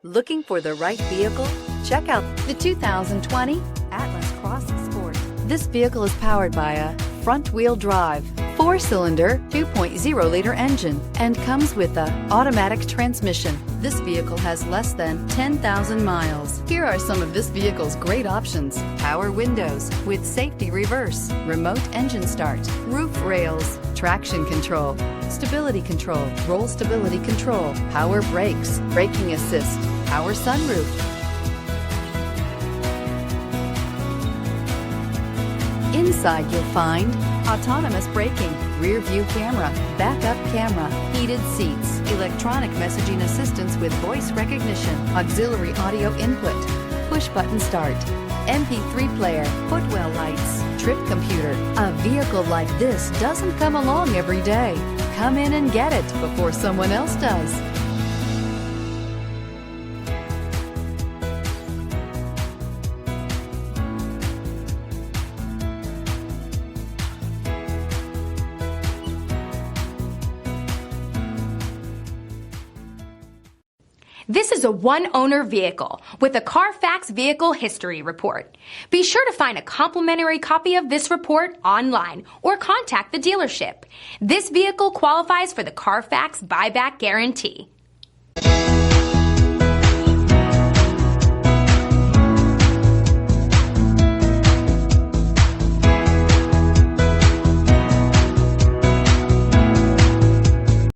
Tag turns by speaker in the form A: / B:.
A: Looking for the right vehicle? Check out the 2020 Atlas Cross Sport. This vehicle is powered by a front-wheel drive, 4-cylinder, 2.0-liter engine, and comes with a automatic transmission. This vehicle has less than 10,000 miles. Here are some of this vehicle's great options: power windows with safety reverse, remote engine start, roof rails, traction control, stability control, roll stability control, power brakes, braking assist, power sunroof. Inside you'll find autonomous braking, rear view camera, backup camera, heated seats, electronic messaging assistance with voice recognition, auxiliary audio input, push button start, MP3 player, footwell lights, trip computer. A vehicle like this doesn't come along every day. Come in and get it before someone else does.
B: This is a one-owner vehicle with a Carfax Vehicle History Report. Be sure to find a complimentary copy of this report online or contact the dealership. This vehicle qualifies for the Carfax Buyback Guarantee.